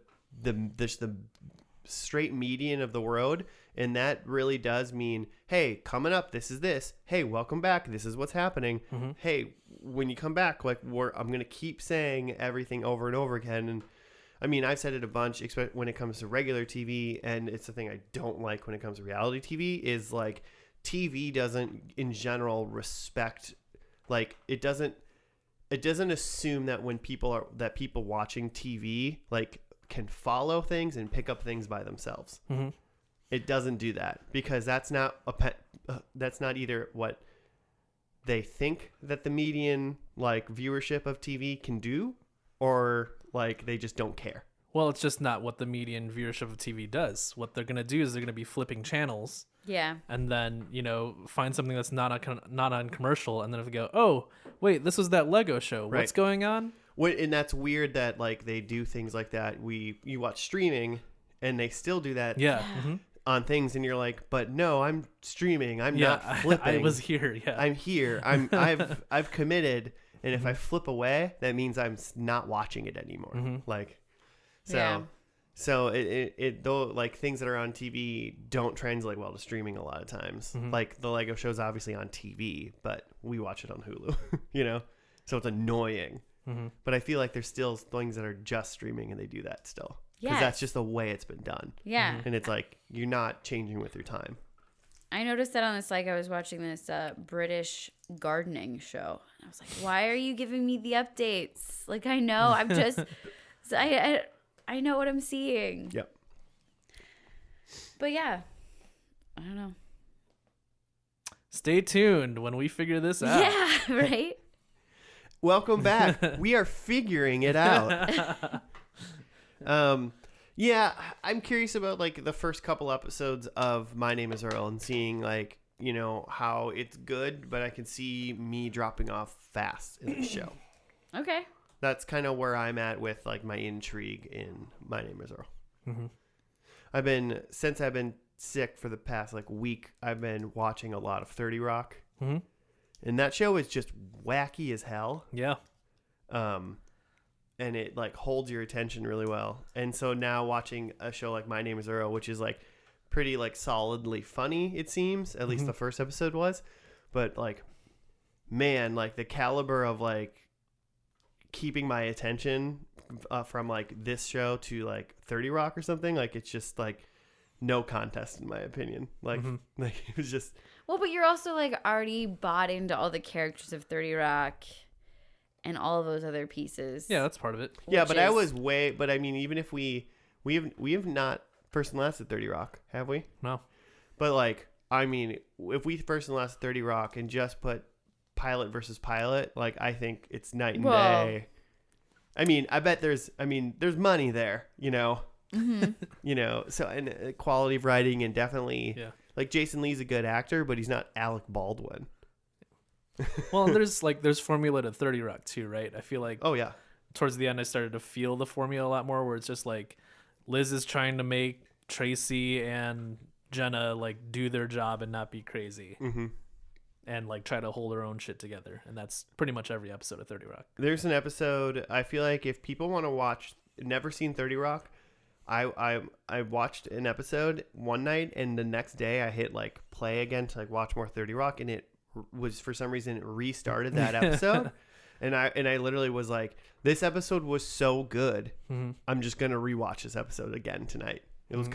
straight median of the road. And that really does mean, hey, coming up, this is this. Hey, welcome back. This is what's happening. Mm-hmm. Hey, when you come back, like I'm going to keep saying everything over and over again. And I mean, I've said it a bunch, especially when it comes to regular TV. And it's the thing I don't like when it comes to reality TV is like, TV doesn't in general respect, like it doesn't assume that when people watching TV like can follow things and pick up things by themselves. Mm-hmm. It doesn't do that because that's not either what they think that the median like viewership of TV can do, or like they just don't care. Well, it's just not what the median viewership of TV does. What they're going to do is they're going to be flipping channels. Yeah. And then, find something that's not on commercial. And then if they go, oh, wait, this was that Lego show. Right. What's going on? And that's weird that like they do things like that. You watch streaming and they still do that. Yeah. Mm-hmm. On things. And you're like, but no, I'm streaming. I'm not flipping. I was here. Yeah. I'm here. I've committed. And if I flip away, that means I'm not watching it anymore. Mm-hmm. Like, so. Yeah. So it though, like things that are on TV don't translate well to streaming a lot of times. Mm-hmm. Like the Lego show's obviously on TV, but we watch it on Hulu, so it's annoying. Mm-hmm. But I feel like there's still things that are just streaming and they do that still. Because that's just the way it's been done. Yeah. And it's like, you're not changing with your time. I noticed that on this, like I was watching this British gardening show. I was like, why are you giving me the updates? Like, I know, I'm just, I know what I'm seeing. Yep. But yeah, I don't know. Stay tuned when we figure this out. Yeah, right? Welcome back. We are figuring it out. Yeah, I'm curious about like the first couple episodes of My Name is Earl and seeing like, how it's good, but I can see me dropping off fast in the show. Okay. That's kind of where I'm at with like my intrigue in My Name is Earl. Mm-hmm. Since I've been sick for the past like week, I've been watching a lot of 30 Rock. Mm-hmm. And that show is just wacky as hell. Yeah. And it like holds your attention really well. And so now watching a show like My Name is Earl, which is like pretty like solidly funny, it seems, at least the first episode was, but like, man, like the caliber of like keeping my attention from like this show to like 30 Rock or something, like it's just like no contest in my opinion. Like, like it was just. Well, but you're also like already bought into all the characters of 30 Rock and all of those other pieces. Yeah, that's part of it. Yeah, but I mean, even if we have not first and last at 30 Rock, have we? No. But like, I mean, if we first and last at 30 Rock and just put pilot versus pilot, like I think it's night and day. I mean, I bet there's money there, so and quality of writing and definitely like Jason Lee's a good actor, but he's not Alec Baldwin. Well, there's formula to 30 Rock too, right? I feel like Oh yeah. towards the end I started to feel the formula a lot more, where it's just like Liz is trying to make Tracy and Jenna like do their job and not be crazy. Mm-hmm. And like try to hold her own shit together. And that's pretty much every episode of 30 Rock. There's an episode, I feel like if people want to watch, never seen 30 Rock, I watched an episode one night, and the next day I hit like play again to like watch more 30 Rock, and it was for some reason it restarted that episode. And I literally was like, this episode was so good. Mm-hmm. I'm just going to rewatch this episode again tonight.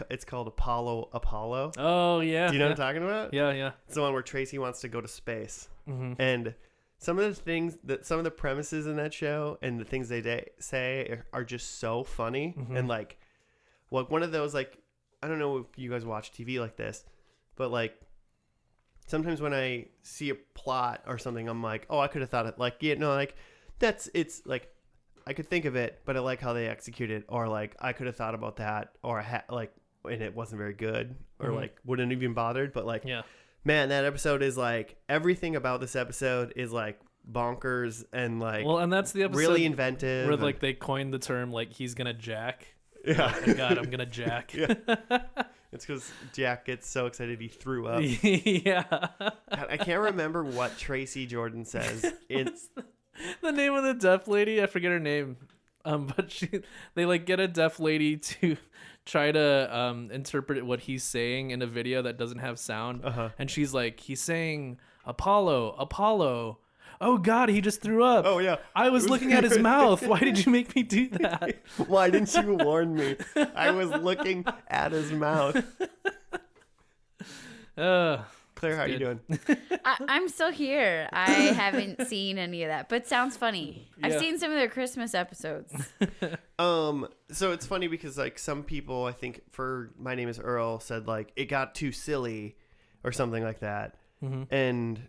It's called Apollo. Oh yeah. Do you know what I'm talking about? Yeah. It's the one where Tracy wants to go to space. Mm-hmm. And some of the things some of the premises in that show and the things they say are just so funny. Mm-hmm. And like one of those, like, I don't know if you guys watch TV like this, but like sometimes when I see a plot or something, I'm like, oh, I could have thought it, like, like it's like, I could think of it, but I like how they execute it, or like I could have thought about that, or and it wasn't very good, or mm-hmm. like wouldn't even bothered. But like, yeah, man, that episode is like, everything about this episode is like bonkers and like, well, and that's the episode really inventive, where like they coined the term like he's gonna jack. Yeah, oh my God, I'm gonna jack. Yeah. It's because Jack gets so excited he threw up. Yeah, God, I can't remember what Tracy Jordan says. It's the name of the deaf lady, I forget her name, but they like get a deaf lady to try to interpret what he's saying in a video that doesn't have sound. Uh-huh. And she's like, he's saying Apollo. Oh God, he just threw up. Oh yeah, I was looking at his mouth. Why did you make me do that? Why didn't you warn me? I was looking at his mouth. Claire, how are you doing? I'm still here. I haven't seen any of that, but sounds funny. Yeah. I've seen some of their Christmas episodes. So it's funny because like some people, I think for My Name is Earl, said like it got too silly or something like that. Mm-hmm. And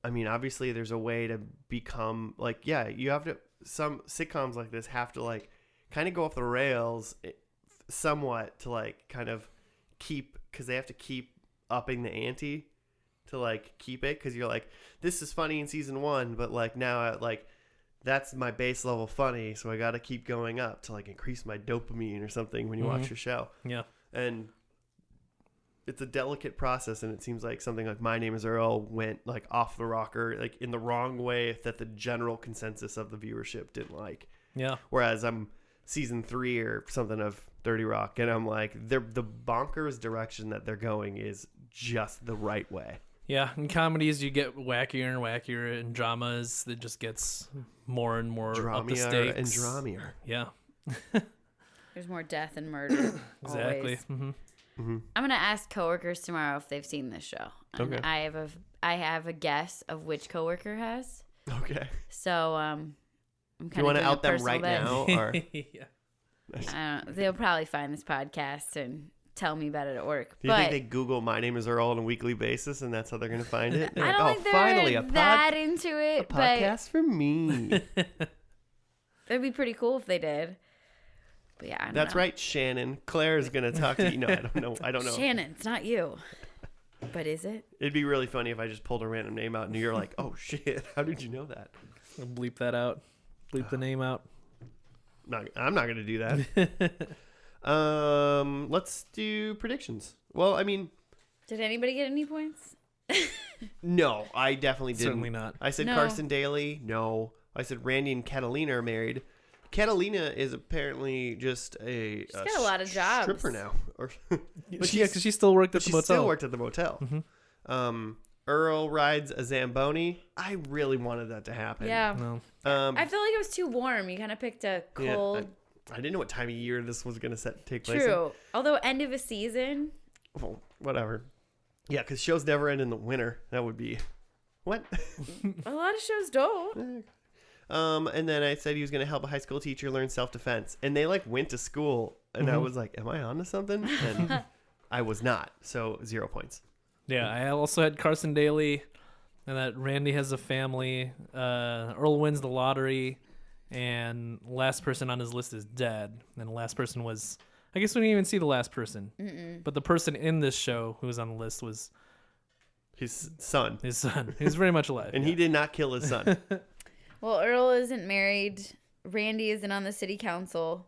I mean, obviously there's a way to become like, yeah, you have to, some sitcoms like this have to like kind of go off the rails somewhat to like kind of keep, because they have to keep upping the ante to like keep it, because you're like, this is funny in season 1, but like now like that's my base level funny, so I got to keep going up to like increase my dopamine or something when you watch your show. Yeah. And it's a delicate process, and it seems like something like My Name is Earl went like off the rocker, like in the wrong way that the general consensus of the viewership didn't like. Yeah. Whereas I'm season 3 or something of 30 Rock, and I'm like, the bonkers direction that they're going is just the right way. Yeah, in comedies you get wackier and wackier, and dramas it just gets more and more up the stakes. And dramier. Yeah. There's more death and murder. Exactly. Mm-hmm. Mm-hmm. I'm gonna ask coworkers tomorrow if they've seen this show. And okay. I have a guess of which coworker has. Okay. So I'm kind of. You want to out them right now, or? Yeah. They'll probably find this podcast and tell me about it at work. Do you think they Google My Name is Earl on a weekly basis, and that's how they're going to find it? I don't think they're finally that into it. A podcast for me. It'd be pretty cool if they did. But yeah, I don't that's know. Right, Shannon. Claire is going to talk to you. No, I don't know. Shannon, it's not you. But is it? It'd be really funny if I just pulled a random name out and you're like, oh shit, how did you know that? I'll bleep that out. Bleep the name out. I'm not going to do that. Let's do predictions. Well, I mean, did anybody get any points? No, I definitely didn't. Certainly not. I said no. Carson Daly. No. I said Randy and Catalina are married. Catalina is apparently just she's got a lot of jobs. Stripper now. But yeah, because she still worked at the motel. She still worked at the motel. Mm-hmm. Earl rides a Zamboni. I really wanted that to happen. Yeah. No. I feel like it was too warm. You kind of picked a cold. Yeah, I didn't know what time of year this was going to take place. True. Although end of a season. Well, whatever. Yeah, because shows never end in the winter. That would be what? A lot of shows don't. And then I said he was going to help a high school teacher learn self-defense, and they like went to school, and I was like, "Am I onto something?" And I was not. So 0 points. Yeah, I also had Carson Daly, and that Randy has a family. Earl wins the lottery, and last person on his list is dead. And the last person was, I guess we didn't even see the last person. Mm-mm. But the person in this show who was on the list was His son. His son. He's very much alive. And he did not kill his son. Well, Earl isn't married. Randy isn't on the city council.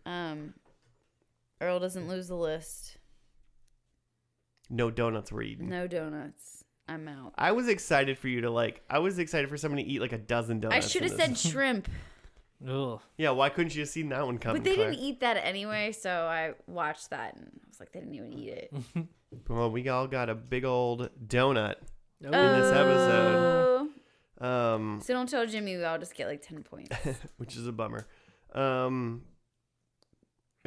Earl doesn't lose the list. No donuts were eaten. No donuts. I'm out. I was excited for you to I was excited for someone to eat like a dozen donuts. I should have said shrimp. Ugh. Yeah, why couldn't you have seen that one coming? But they Claire? didn't eat that anyway, so I watched that and I was like, they didn't even eat it. Well, we all got a big old donut in this episode. So don't tell Jimmy we all just get like 10 points. Which is a bummer. I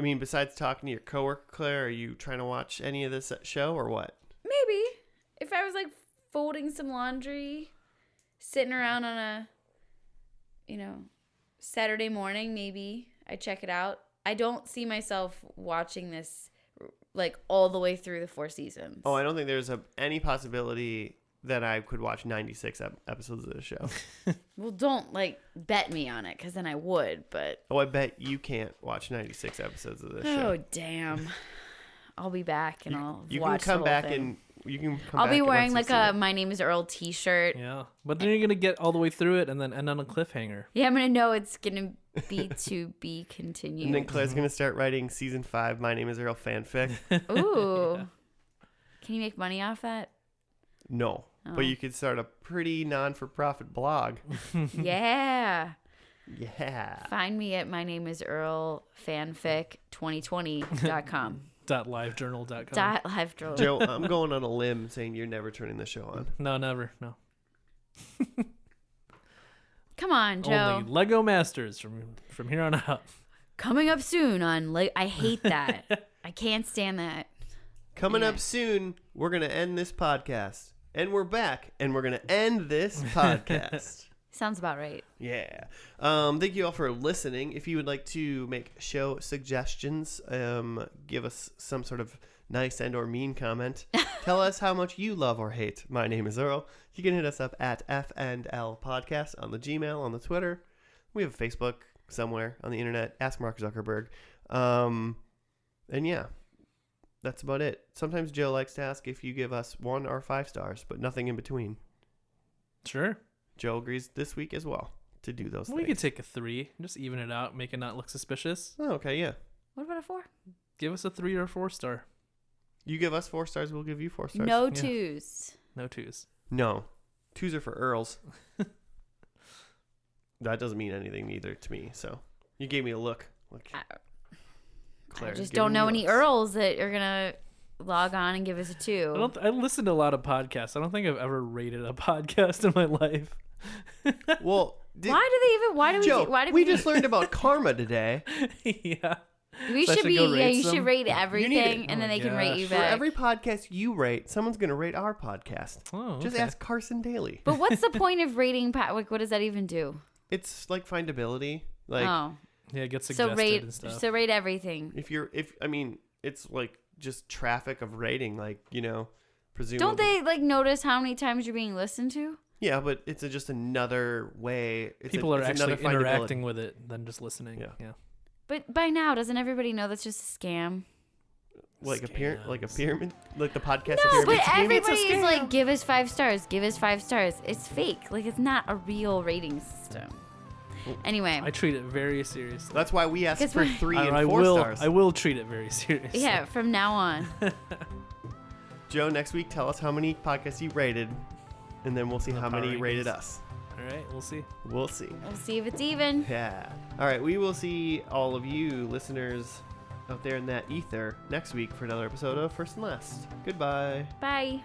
mean, besides talking to your coworker, Claire, are you trying to watch any of this show or what? Maybe. If I was like folding some laundry, sitting around on a, Saturday morning, maybe I check it out. I don't see myself watching this like all the way through the 4 seasons. Oh, I don't think there's any possibility that I could watch 96 episodes of the show. Well, don't bet me on it, because then I would, but... Oh, I bet you can't watch 96 episodes of this show. Oh, damn. I'll be back and I'll you watch can come the whole back thing. and you can come I'll back be wearing once like you've a My Name is Earl t-shirt. Yeah. But then you're going to get all the way through it and then end on a cliffhanger. Yeah, I'm going to know it's going to be to be continued. And then Claire's going to start writing season 5 My Name is Earl fanfic. Ooh. Yeah. Can you make money off that? No. Oh. But you could start a pretty non-for-profit blog. Yeah. Yeah. Find me at My Name is Earl fanfic2020.com. .livejournal.com. .livejournal. Joe, I'm going on a limb saying you're never turning the show on. No, never. No. Come on, Joe. Only Lego Masters from here on out. Coming up soon on I hate that. I can't stand that. Coming up soon, we're going to end this podcast. And we're back, and we're going to end this podcast. Sounds about right. Yeah. Thank you all for listening. If you would like to make show suggestions, give us some sort of nice and or mean comment. Tell us how much you love or hate My Name is Earl. You can hit us up at FNL Podcast on the Gmail, on the Twitter. We have a Facebook somewhere on the internet. Ask Mark Zuckerberg. And yeah, that's about it. Sometimes Joe likes to ask if you give us 1 or 5 stars, but nothing in between. Sure. Joe agrees this week as well to do those things. We could take a 3. Just even it out. Make it not look suspicious. Oh, okay, yeah. What about a 4? Give us a 3 or 4 star. You give us 4 stars, we'll give you 4 stars. No Yeah. 2s. No 2s. No. 2s are for Earls. That doesn't mean anything either to me, so. You gave me a look. I just don't know any Earls that are going to log on and give us a 2. I listen to a lot of podcasts. I don't think I've ever rated a podcast in my life. Well, we just learned about karma today. Yeah. We So I should should be, go rate you some? should rate everything, and Oh then my they can rate you gosh. For back. every podcast you rate, someone's going to rate our podcast. Oh, Just okay. ask Carson Daly. But what's the point of rating? What does that even do? It's like findability. Like, Oh, Yeah, it gets suggested and stuff. so rate everything. it's like just traffic of rating, like, presumably. Don't they notice how many times you're being listened to? Yeah, but it's just another way. People are actually another findability. interacting with it than just listening. Yeah. But by now, doesn't everybody know that's just a scam? Like a pyramid, like the podcast. No, but pyramid scheme? everybody's like, give us 5 stars, give us 5 stars. It's fake. Like, it's not a real rating system. Anyway. I treat it very seriously. That's why we ask for 3 and 4 I stars. I will treat it very seriously. Yeah, from now on. Joe, next week, tell us how many podcasts you rated, and then we'll see The how many power rated rankings. us. All right, we'll see. We'll see. We'll see if it's even. Yeah. All right, we will see all of you listeners out there in that ether next week for another episode of First and Last. Goodbye. Bye.